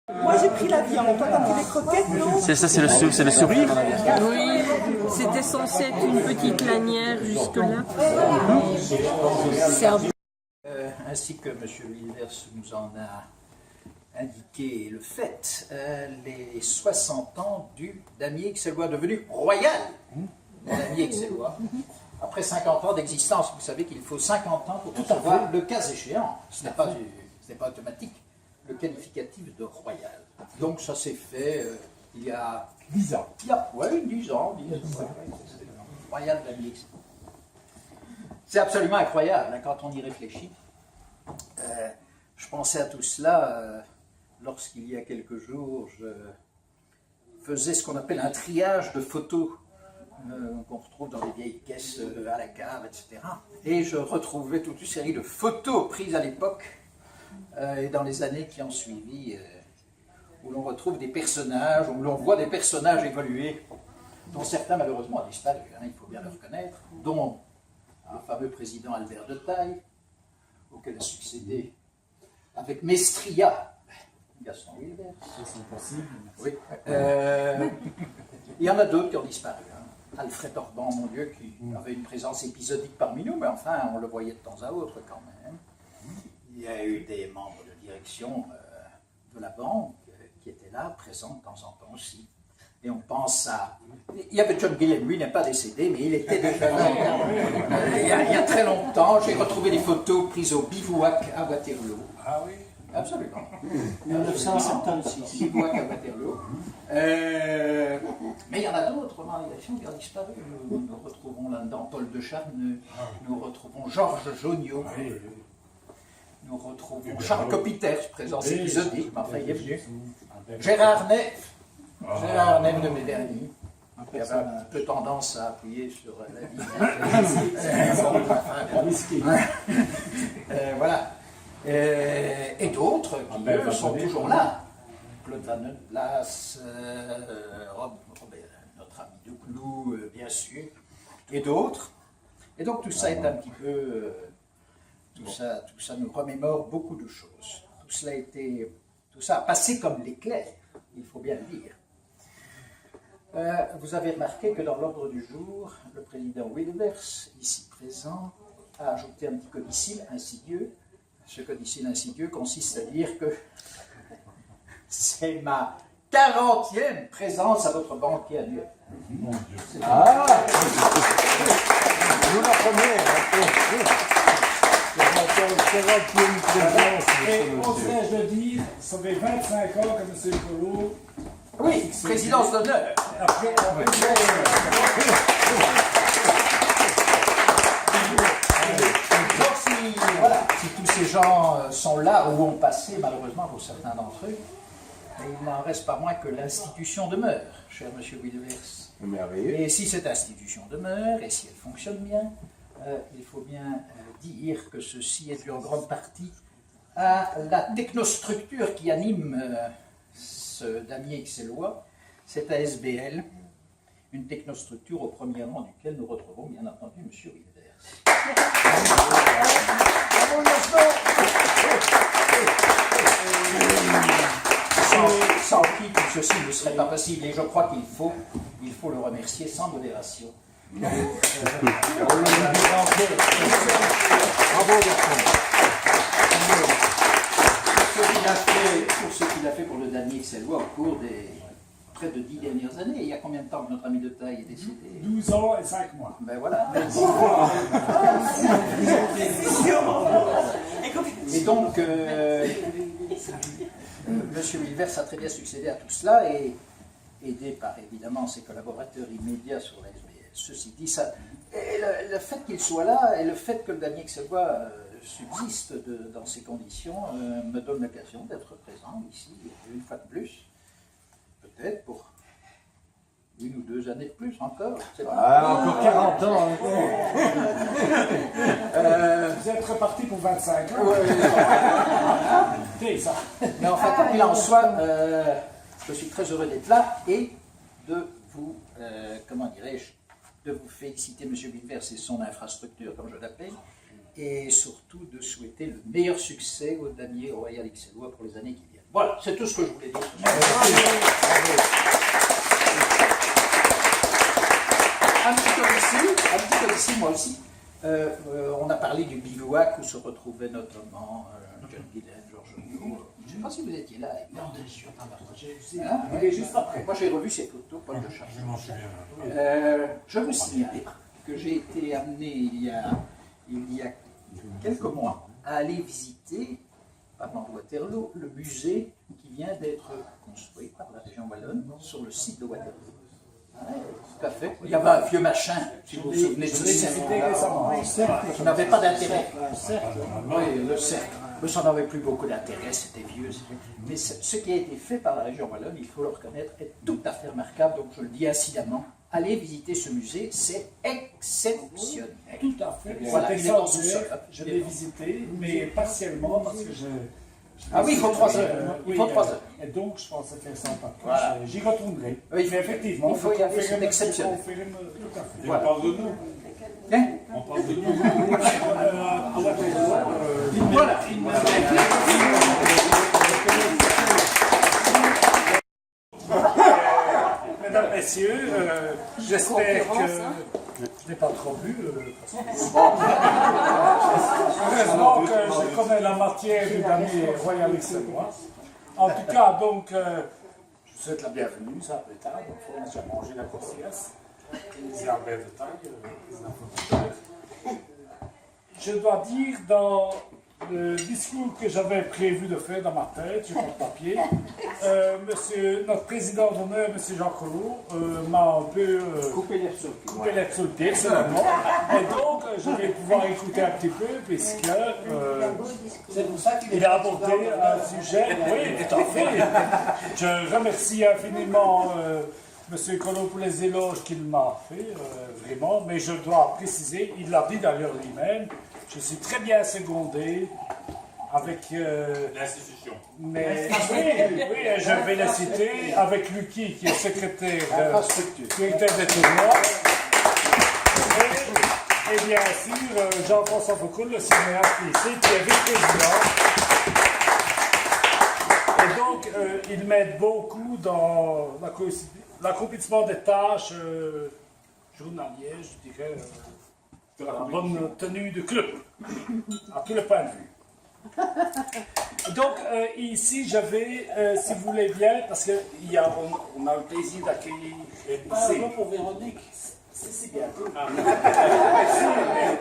Moi j'ai pris la viande, toi t'as pris les croquettes, non? C'est ça, c'est le souris. Oui, c'était censé être une petite lanière jusque-là. Ainsi que M. Wilvers nous en a indiqué le fait, les 60 ans du damier xélois devenu royal. Damier xélois. Après 50 ans d'existence, vous savez qu'il faut 50 ans pour recevoir, le cas échéant, ce n'est pas automatique, le qualificatif de royal. Donc ça s'est fait il y a 10 ans. Oui, 10 ans. Royal damier xélois. C'est absolument incroyable hein, quand on y réfléchit. Je pensais à tout cela lorsqu'il y a quelques jours, je faisais ce qu'on appelle un triage de photos qu'on retrouve dans les vieilles caisses à la cave, etc. Et je retrouvais toute une série de photos prises à l'époque et dans les années qui ont suivi, où l'on retrouve des personnages, où l'on voit des personnages évoluer, dont certains malheureusement ont disparu, hein, il faut bien le reconnaître, dont un fameux président Albert de Taille, auquel a succédé avec Mestria, Gaston Wilvers. C'est possible. Oui. Il y en a d'autres qui ont disparu. Hein. Alfred Orban, mon Dieu, qui avait une présence épisodique parmi nous, mais enfin, on le voyait de temps à autre quand même. Il y a eu des membres de direction de la banque qui étaient là, présents de temps en temps aussi. Et on pense à... Il y avait John Gillen, lui n'est pas décédé, mais il était déjà là. Il y a très longtemps, j'ai retrouvé des photos prises au bivouac à Waterloo. Ah oui. Absolument. 1976, bivouac à Waterloo. Mais il y en a d'autres dans l'élection qui ont disparu. Nous retrouvons là-dedans Paul de Charneux, nous retrouvons Georges Joniot, nous retrouvons Charles Copiters, présence épisodique, mais enfin il est venu. Gérard Neff. Gérard Neff de Méderny, qui avait un peu tendance à appuyer sur la vie. Voilà. Et d'autres qui eux, sont toujours là. Claude Van Place, notre ami de Clou, bien sûr, et d'autres. Et donc tout ça est un petit peu... tout ça nous remémore beaucoup de choses. Tout ça a passé comme l'éclair, il faut bien le dire. Vous avez remarqué que dans l'ordre du jour, le président Wilvers, ici présent, a ajouté un petit codicile insidieux. Ce codicile insidieux consiste à dire que c'est ma 40e présence à votre banquet annuel. Mon Dieu. Ah, Nous la première. Et oserais-je dire, ça fait 25 ans que M. Collot. oui, présidence d'honneur. Après, Si tous ces gens sont là ou ont passé, malheureusement pour certains d'entre eux, il n'en reste pas moins que l'institution demeure, cher M. Wilvers. merveilleux. Et si cette institution demeure, et si elle fonctionne bien, il faut bien dire que ceci est dû en grande partie à la technostructure qui anime ce damier xélois, cette ASBL, une technostructure au premier rang duquel nous retrouvons bien entendu M. Wilvers. Sans qui tout ceci ne serait pas possible, et je crois qu'il faut le remercier sans modération. Bravo, pour ce qu'il a fait pour le damier xélois au cours des près de 10 dernières années. Il y a combien de temps que notre ami de Taille est décédé? 12 ans et 5 mois. Ben voilà. Et donc, M. Wilvers a très bien succédé à tout cela, et aidé par évidemment ses collaborateurs immédiats sur la SBL. Ceci dit, ça, et le fait qu'il soit là, et le fait que le damier xélois subsiste dans ces conditions, me donne l'occasion d'être présent ici une fois de plus. Peut-être pour 1 ou 2 années de plus encore. Encore 40 ans. Vous êtes reparti pour 25 ans. visiter ça. Mais enfin, quoi qu'il en soit, je suis très heureux d'être là et de vous, comment dirais-je, de vous féliciter, M. Wilvers, et son infrastructure, comme je l'appelle, et surtout de souhaiter le meilleur succès au damier royal ixellois pour les années qui viennent. Voilà, c'est tout ce que je voulais dire. Un petit peu ici, moi aussi. On a parlé du bivouac où se retrouvaient notamment John Guillen, Georges Hugo. Je ne sais pas si vous étiez là. Il est juste après. Moi j'ai revu ces photos, Paul de Charles. Je m'en souviens. Je vous signale que j'ai été amené il y a quelques mois à aller visiter, parlant de Waterloo, le musée qui vient d'être construit par la région wallonne sur le site de Waterloo. Ouais, tout à fait. Il y avait un vieux machin, si vous vous souvenez de ce cercle, qui n'avait pas d'intérêt. Oui, le cercle. Mais ça n'avait plus beaucoup d'intérêt, c'était vieux. Mais ce qui a été fait par la région wallonne, il faut le reconnaître, est tout à fait remarquable. Donc je le dis incidemment, allez visiter ce musée, c'est exceptionnel. Tout à fait. Voilà, C'est il est dans ce sol. extraordinaire. Je l'ai visité, mais partiellement parce que je. Ah oui, il faut 3 heures. Il faut 3 heures. Et donc, je pensais faire ça en partie. Voilà. J'y retournerai. Oui, mais effectivement, il faut y aller, confirme- c'est exceptionnel. je confirme tout à fait. Et on parle de nous. Hein? On parle de nous. À la maison, Voilà. mesdames, messieurs, j'espère que je n'ai pas trop bu. Heureusement que je connais la matière du damier royal ixellois. En tout cas, donc, je vous souhaite la bienvenue, ça peut tard, donc il faut déjà manger la coursillasse. Les arbres de taille, les enfants de taille. Je dois dire, dans le discours que j'avais prévu de faire dans ma tête, j'ai pas de papier, notre président d'honneur, M. Jean Collot, m'a un peu coupé l'air sur le pied, c'est normal. Et donc, je vais pouvoir écouter un petit peu, puisque C'est pour ça qu'il il a abordé un sujet. Oui, tout à fait. Je remercie infiniment M. Collot pour les éloges qu'il m'a fait, vraiment, mais je dois préciser, il l'a dit d'ailleurs lui-même, je suis très bien secondé avec L'institution. mais oui, je vais le citer, avec Lucky qui est secrétaire des tournois, et bien sûr Jean-François Foucault, le cinéaste ici, qui est vice-président. Et donc, il m'aide beaucoup dans l'accomplissement des tâches journalières, je dirais, de la bonne tenue du club, à tous les points de vue. Donc, ici, je vais, si vous voulez bien, parce qu'on a le plaisir d'accueillir. Pardon pour Véronique, c'est bien.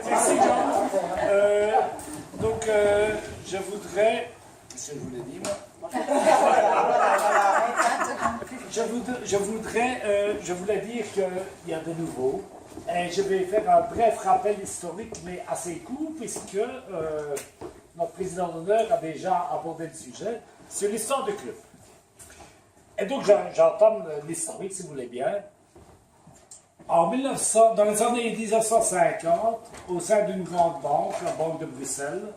Merci, Jean. Donc, je voudrais. Qu'est-ce que je voulais dire, moi? Je voulais dire qu'il y a de nouveau. Et je vais faire un bref rappel historique, mais assez court, puisque notre président d'honneur a déjà abordé le sujet sur l'histoire du club. Et donc, j'entame l'historique, si vous voulez bien. Dans les années 1950, au sein d'une grande banque, la Banque de Bruxelles,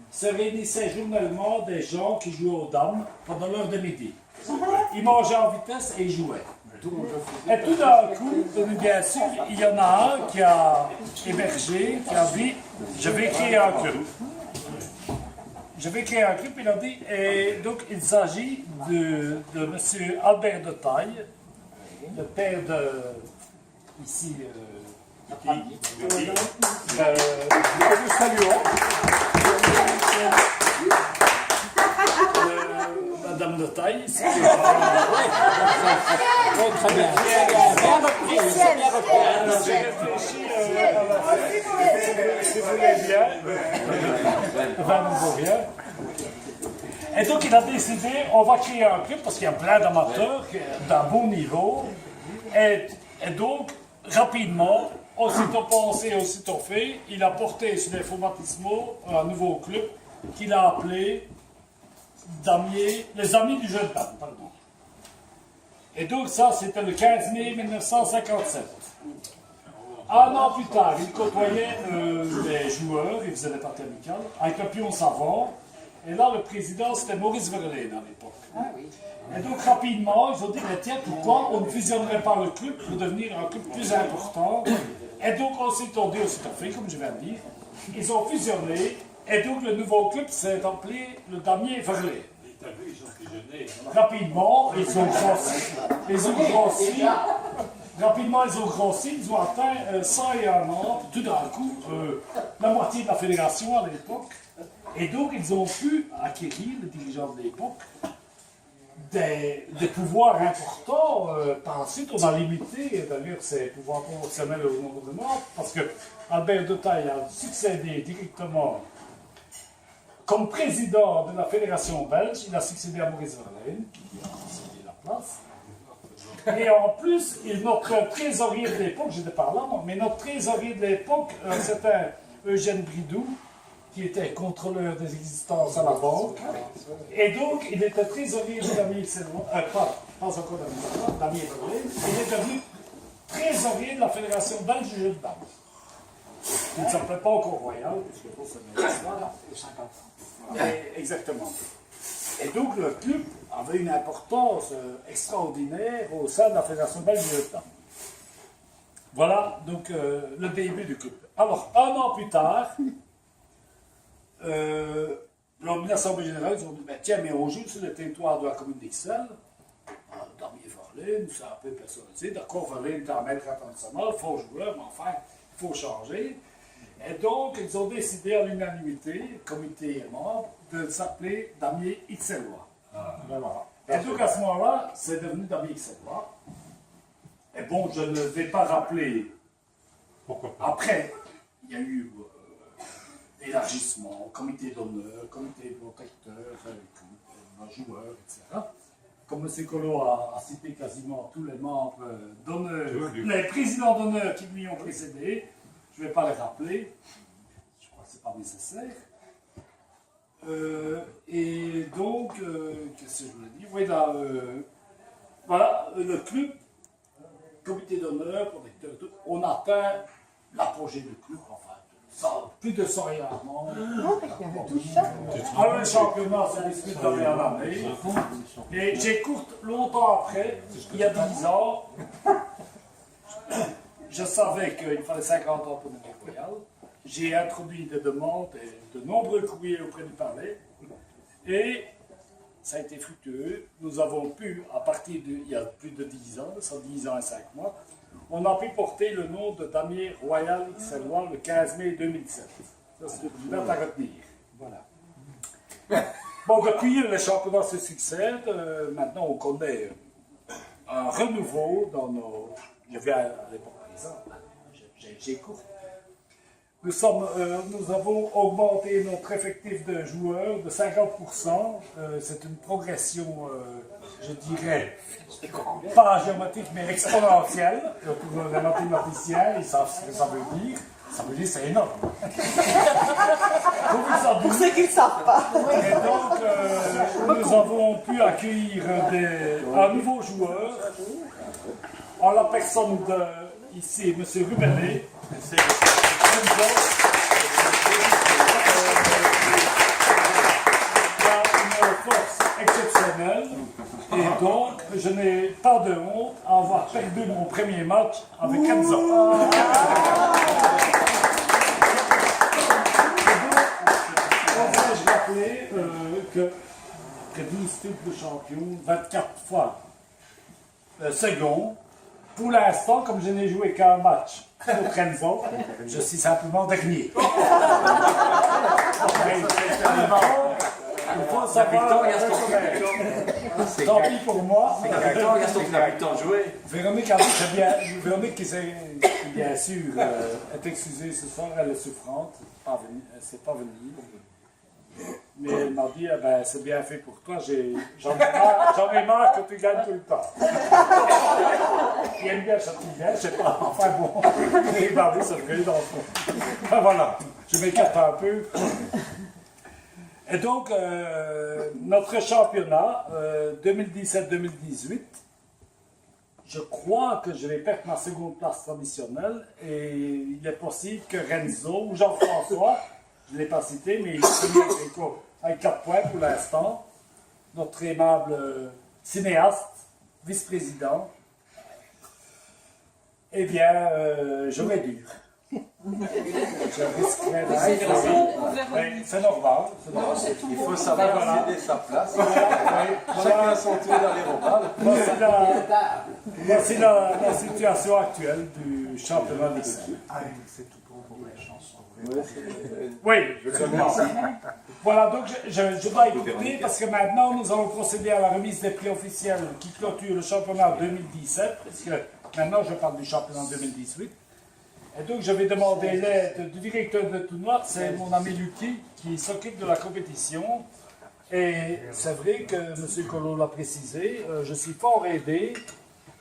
se réunissaient journellement des gens qui jouaient aux dames pendant l'heure de midi. Ils mangeaient en vitesse et ils jouaient. Et tout d'un coup, bien sûr, il y en a un qui a émergé, qui a dit « Je vais créer un club ». Je vais créer un club, il a dit, et donc il s'agit de M. Albert de Taille, le père de, ici, que nous saluons. Madame de Taille, ici. Très bien. J'ai réfléchi si vous voulez bien. Enfin, nous vaut rien. Et donc il a décidé, on va créer un club parce qu'il y a plein d'amateurs d'un bon niveau. Et donc, rapidement, aussitôt pensé, aussitôt fait, il a porté sur les fonds baptismaux un nouveau club qu'il a appelé les Amis du Jeune Dame. Pardon. Et donc ça, c'était le 15 mai 1957. Un an plus tard, il côtoyait les joueurs, il faisait des parties amicales, avec le pion savant, Et là, le président, c'était Maurice Verlaine à l'époque. Ah oui. Et donc, rapidement, ils ont dit, mais tiens, pourquoi on ne fusionnerait pas le club pour devenir un club plus important? Et donc, on s'est fait, comme je viens de dire. Ils ont fusionné, et donc le nouveau club s'est appelé le Damier Verlaine. T'as vu, ils ont fusionné. Rapidement, ils ont grossi. Rapidement, ils ont grossi, ils ont atteint 101 membres, tout d'un coup, la moitié de la fédération à l'époque. Et donc, ils ont pu acquérir, les dirigeants de l'époque, des pouvoirs importants. Par la suite, on a limité, d'ailleurs, ces pouvoirs proportionnels au nombre de membres, parce que Albert de Taille a succédé directement comme président de la fédération belge. Il a succédé à Maurice Verlaine, qui a cédé la place. Et en plus, notre trésorier de l'époque, j'étais pas là, mais notre trésorier de l'époque, c'était Eugène Bridoux, qui était contrôleur des existences à la banque. Et donc, il était trésorier de Damier Sellois, pas encore Damier Verlaine, il est devenu trésorier de la Fédération belge du jeu de dames. Il ne s'appelait pas encore Royal, puisque pour ce métier-là, 50 ans. Exactement. Et donc, le club avait une importance extraordinaire au sein de la Fédération belge du jeu de dames. Voilà donc le début du club. Alors, un an plus tard, lors d'une assemblée générale, ils ont dit, tiens, mais on joue sur le territoire de la commune d'Ixelles. Damier Verlaine, c'est un peu personnalisé. D'accord, Verlaine est un maître international, fort joueur, mais enfin, il faut changer. Et donc, ils ont décidé à l'unanimité, comité et membres, de s'appeler Damier Ixellois. Voilà. Et donc, à ce moment-là, c'est devenu Damier Ixellois. Et bon, je ne vais pas rappeler. Pourquoi pas? Après, il y a eu élargissement, comité d'honneur, comité protecteur, joueurs, etc. Comme M. Collot a cité quasiment tous les membres d'honneur, les présidents d'honneur qui lui ont précédé, je ne vais pas les rappeler, je crois que ce n'est pas nécessaire. Et donc, qu'est-ce que je voulais dire? Oui, là, voilà, le club, comité d'honneur, protecteur, tout, on atteint l'apogée du club, enfin. Plus de 100 membres. Alors, le championnat se dispute d'année en année. Et j'écoute longtemps après, il y a 10 ans, je savais qu'il fallait 50 ans pour devenir royal. J'ai introduit des demandes et de nombreux courriers auprès du palais. Et ça a été fructueux. Nous avons pu, à partir il y a plus de 10 ans, 110 ans et 5 mois, on a pu porter le nom de Damier Royal Ixellois le 15 mai 2007. Ça, c'est une date à retenir. Voilà. Bon, depuis, les championnats se succèdent. Maintenant, on connaît un renouveau dans nos... Je viens à l'époque présente, j'écoute. Nous avons augmenté notre effectif de joueurs de 50%. C'est une progression, je dirais, pas géométrique, mais exponentielle. Pour les mathématiciens, ils savent ce que ça veut dire. Ça veut dire que c'est énorme. Pour ceux qui ne savent pas. Et donc, nous avons pu accueillir un nouveau joueur en la personne de, ici, M. Rubenet. Il a une force exceptionnelle et donc je n'ai pas de honte à avoir perdu mon premier match avec Kenza. Je rappeler que après 12 titres de champion, 24 fois second, pour l'instant, comme je n'ai joué qu'un match au Trenzo, je suis simplement dernier. Il faut savoir tant pis pour moi. Véronique a dit très bien. Véronique qui bien sûr est excusée ce soir, elle est souffrante, elle ne sait pas venir. Mais elle m'a dit, eh ben, c'est bien fait pour toi, j'en ai marre que tu gagnes tout le temps. Il aime bien Châtillon, je sais pas, enfin bon, j'ai regardé ce vrai dans le fond. Ben voilà, je m'écarte un peu. Et donc, notre championnat 2017-2018, je crois que je vais perdre ma seconde place traditionnelle et il est possible que Renzo ou Jean-François je ne l'ai pas cité, mais il est avec 4 points pour l'instant. Notre aimable cinéaste, vice-président. Eh bien, j'aurais dû. Je risquerais de... C'est normal. Il faut savoir céder sa place. Voilà. Chacun son tour d'aller au bal. Voici la situation actuelle du championnat d'Israël. C'est tout pour la chanson. Oui, absolument. Voilà, donc je dois écouter parce que maintenant nous allons procéder à la remise des prix officiels qui clôture le championnat 2017, parce que maintenant je parle du championnat 2018. Et donc je vais demander l'aide du directeur de tournoi, c'est mon ami Lucky qui s'occupe de la compétition. Et c'est vrai que M. Collot l'a précisé, je suis fort aidé.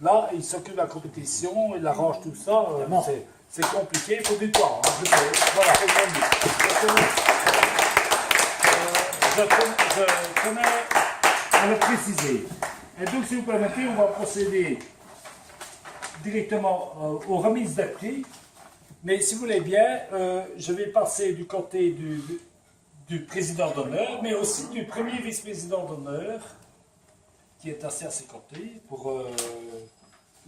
Là, il s'occupe de la compétition, il arrange tout ça. C'est compliqué, il faut du temps. Hein, voilà, je tenais à le préciser. Et donc, si vous permettez, on va procéder directement aux remises des prix. Mais si vous voulez bien, je vais passer du côté du président d'honneur, mais aussi du premier vice-président d'honneur, qui est assis à ses côtés, pour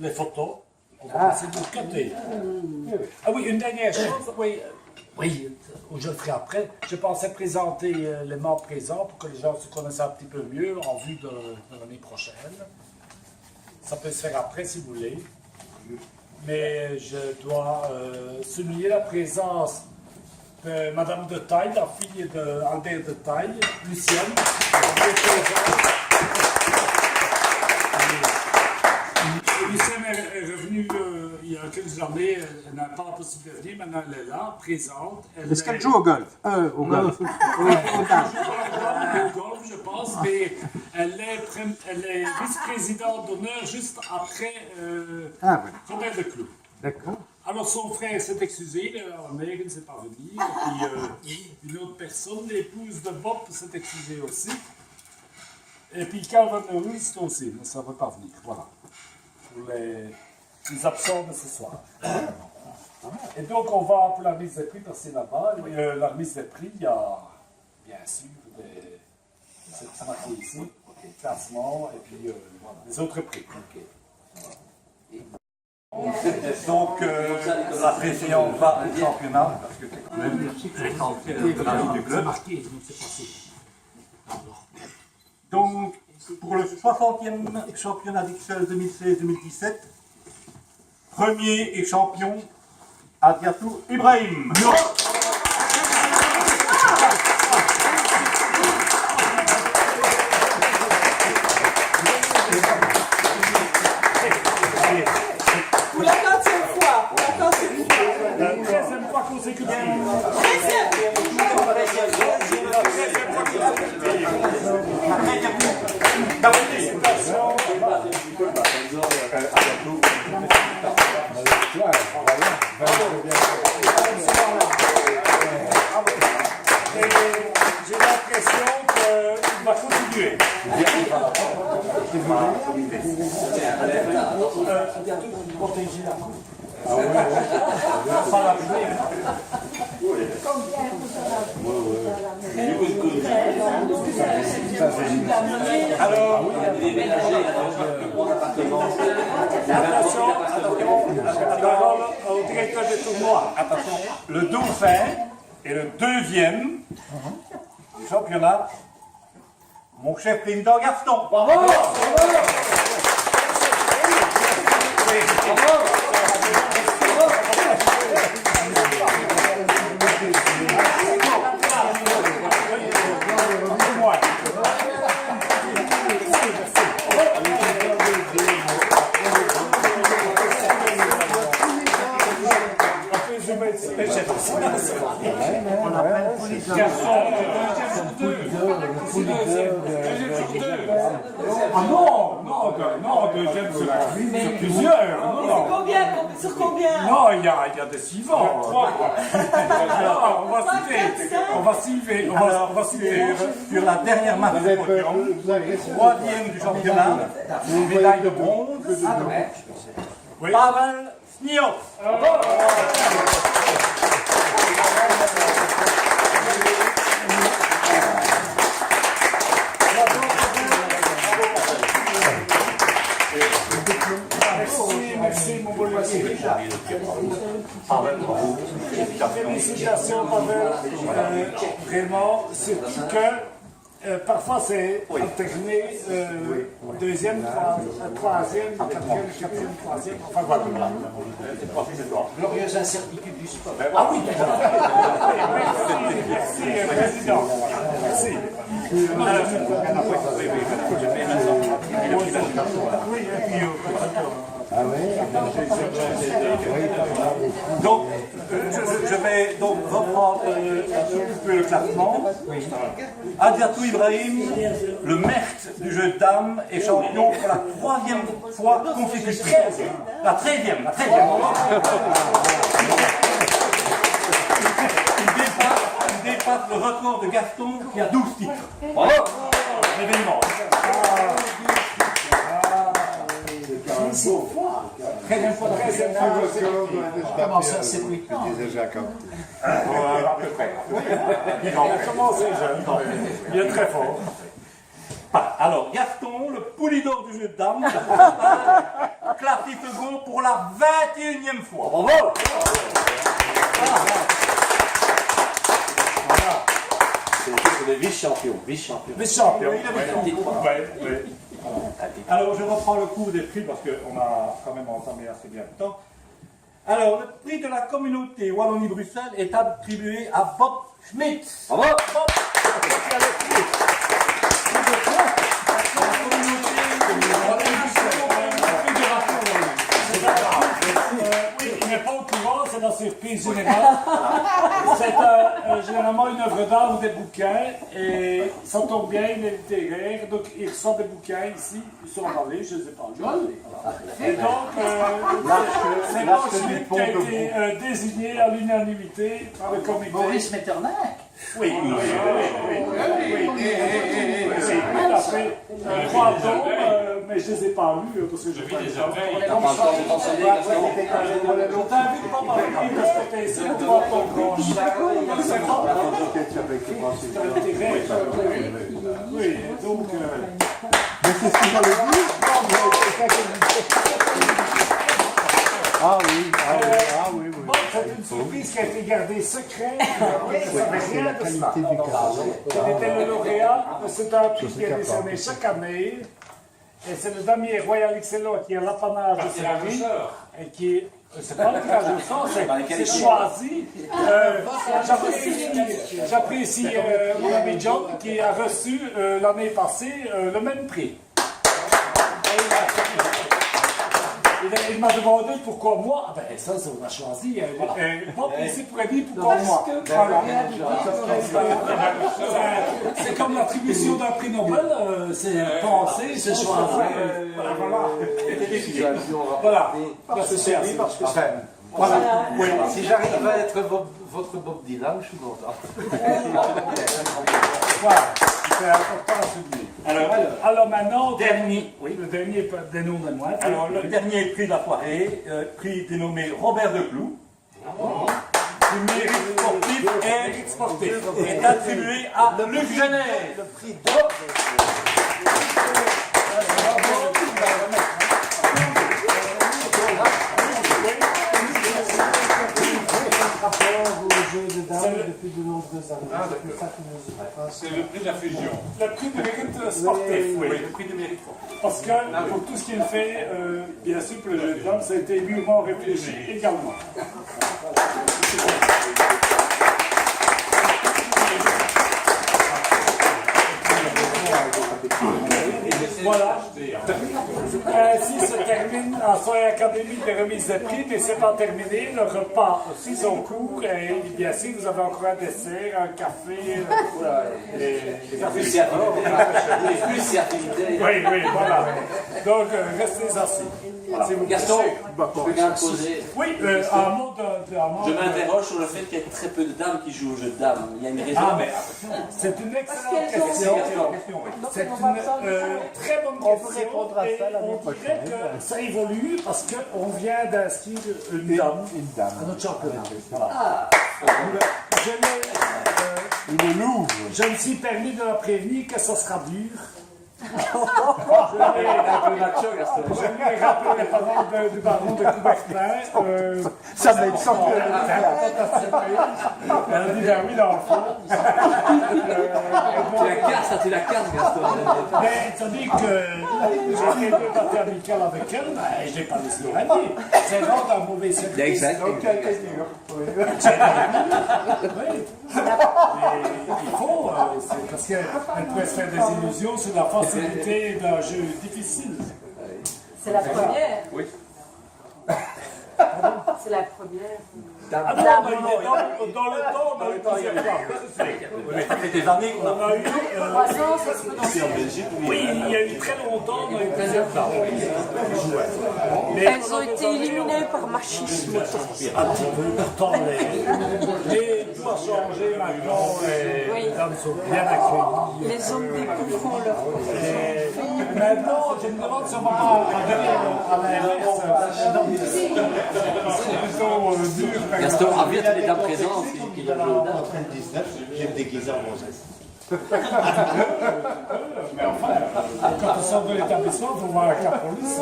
les photos. On va passer de l'autre côté. Ah oui, une dernière chose, oui, je le ferai après. Je pensais présenter les membres présents pour que les gens se connaissent un petit peu mieux en vue de l'année prochaine. Ça peut se faire après si vous voulez. Mais je dois souligner la présence de Madame de Taille, la fille d'Albert de Taille, Lucienne. Lucienne est revenue il y a quelques années, elle n'a pas la possibilité de venir, maintenant elle est là, présente. Est-ce qu'elle joue au golf? Au golf. Au golf, je pense, mais elle est vice-présidente d'honneur juste après Robert Leclou. D'accord. Alors son frère s'est excusé, il est à la mer, il ne sait pas venir. Et puis une autre personne, l'épouse de Bob, s'est excusée aussi. Et puis Calvin Ruiz aussi, mais ça ne veut pas venir. Voilà. Pour les absents de ce soir. Et donc on va pour la remise des prix passer là-bas. La remise des prix, il y a bien sûr c'est marqué ici, classement et puis les autres prix. Donc la présidente va au championnat parce que c'est quand même essentiel de la vie du C'est club. marqué, donc c'est passé. Donc pour le 60e championnat d'XL 2016-2017, premier et champion Adiatou Ibrahim. Pour la 4e fois. La 13e fois consécutive. J'ai l'impression qu'il va continuer. Protéger la coupe. Pas la alors, attention, la parole au directeur du tournoi. Attention, le dauphin est le deuxième du championnat. Mon chef président Gaston. Bravo! Ah non, deuxième sur plusieurs. Sur combien? Non, il y a des suivants. On va citer. Sur la dernière marche du podium, troisième du championnat, une médaille de bronze, Pavel Sniot. Merci, mon beau Lucie. Félicitations, Pavel. Vraiment, surtout que parfois c'est alterné deuxième, troisième, quatrième, troisième. Enfin voilà. Glorieuse incertitude du sport. Ah oui, merci, Président. Merci. Donc, je vais donc reprendre un petit peu le classement. Adiatou Ibrahim, le maître du jeu de dames, est champion pour la 3e fois consécutive. La 13e. Il dépasse le record de Gaston qui a 12 titres. Bravo! L'événement. 13e fois. Comment ça, c'est 8 ans? À peu près. Il a commencé jeune, il est très fort. Alors, Gaston, le poulidor du jeu de dames, classé second pour la 21e fois. Bravo! C'est le vice-champion. Vice-champion. Ouais. Alors, je reprends le cours des prix parce qu'on a quand même entamé assez bien le temps. Alors, le prix de la communauté Wallonie-Bruxelles est attribué à Bob Schmidt. Bravo! Il n'est pas au courant, c'est la surprise générale. C'est généralement une œuvre d'art ou des bouquins, et ça tombe bien, il est littéraire, donc il reçoit des bouquins ici, ils sont emballés, je ne les ai pas lus. Et donc, c'est Bob Schmidt qui a été désigné à l'unanimité par le comité. Maurice Metternich. Oui, tout à fait. 3 tomes, mais je ne les ai pas lus parce que je vis des abeilles. Je t'invite pas par écrit de ce côté-ci, 3 tomes. Oui, donc. Mais c'est ce que j'allais dire. Ah oui. Bon, c'est une surprise qui a été gardée secrète. Je ne savais rien de cela. Il était le lauréat. C'est un prix qui est décerné chaque année. Et c'est le damier Royal Excellent qui est l'apanage de sa vie. Et qui est. C'est pas le tirage au sort, c'est choisi. J'apprécie mon ami John qui a reçu l'année passée le même prix. Il m'a demandé pourquoi moi. Ah ben ça, on a choisi. Bob ici pourrait dire pourquoi moi. Voilà. C'est comme l'attribution d'un prix Nobel. C'est pensé, c'est choisi. Voilà. Voilà. Si j'arrive à être votre Bob Dylan, je suis content. Voilà. C'est important à souligner. Alors maintenant, le dernier dénommé. Alors, le dernier prix de la soirée, prix dénommé Robert Declou, du mérite sportif est attribué à Luc Genet. Le prix C'est le prix de la fusion. Le prix de mérite sportif, oui. le prix de mérite sportif. Parce que pour tout ce qu'il fait, bien sûr, pour le jeu de dames, ça a été mûrement réfléchi également. Voilà. Ainsi se termine en soirée académique de remise de prix, mais c'est pas terminé. Le repas aussi son cours. Et bien sûr, vous avez encore un dessert, un café. Oui, voilà. Donc, restez assis. Voilà. Gaston, je peux bien te poser. Oui, un mot Je m'interroge sur le fait qu'il y ait très peu de dames qui jouent au jeu de dames. Il y a une raison. C'est une excellente question. C'est une très bonne question. On peut répondre à ça l'année prochaine. Que ça évolue parce qu'on vient d'inscrire une dame à notre championnat. Voilà. Je me suis permis de la prévenir que ça sera dur. Un peu macho, Gaston. Je lui ai rappelé les paroles du baron de Coubertin. Ça va être sorti de Elle a dit ben oui, dans le fond. Tu la casses, Gaston. Mais tandis que j'ai fait 2 parties amicales avec elle, ben, je n'ai pas laissé gagner. C'est rare d'un mauvais service. Exact. Oui. Mais il faut, c'est parce qu'elle pourrait se faire des illusions sur la facilité d'un jeu difficile. C'est la première. Oui. C'est la première. Ah non, il est dans le temps, on a eu plusieurs fois. Mais ça fait des années qu'on a On a eu, Croissance exponentielle. oui, il y a eu très longtemps, on a eu plusieurs fois. Elles ont été éliminées par machisme. Un petit peu, pourtant, mais tout a changé maintenant, Oui. les hommes sont bien accueillis. Les hommes découvrent leur Et maintenant, je me demande si on va pas arriver à l'inverse. C'est plutôt dur. Gaston, invite les dames présentes qui viennent jouer aux dames. 99, j'ai me déguisé en gonzesse. Mais enfin, quand on sort de l'établissement, il faut voir avec la police.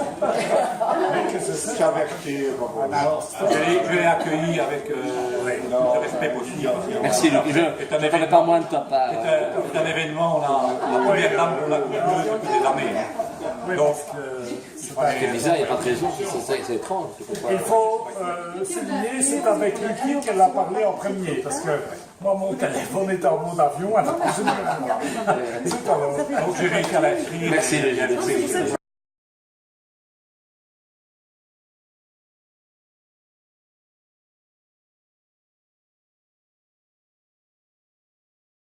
Mais que c'est ça. J'avais acheté. Je l'ai accueilli avec le respect possible. Merci, Luc. Je ne ferai pas moins de ta part. C'est un événement, la première dame qu'on a connue depuis des années. Donc, C'est bizarre, il n'y a pas de raison. C'est étrange. Il faut souligner, c'est avec Lucky qu'elle a parlé en premier, parce que moi, mon téléphone est en mode avion, alors je ne donc j'ai réussi à l'inscrire. Merci, Luc. Merci.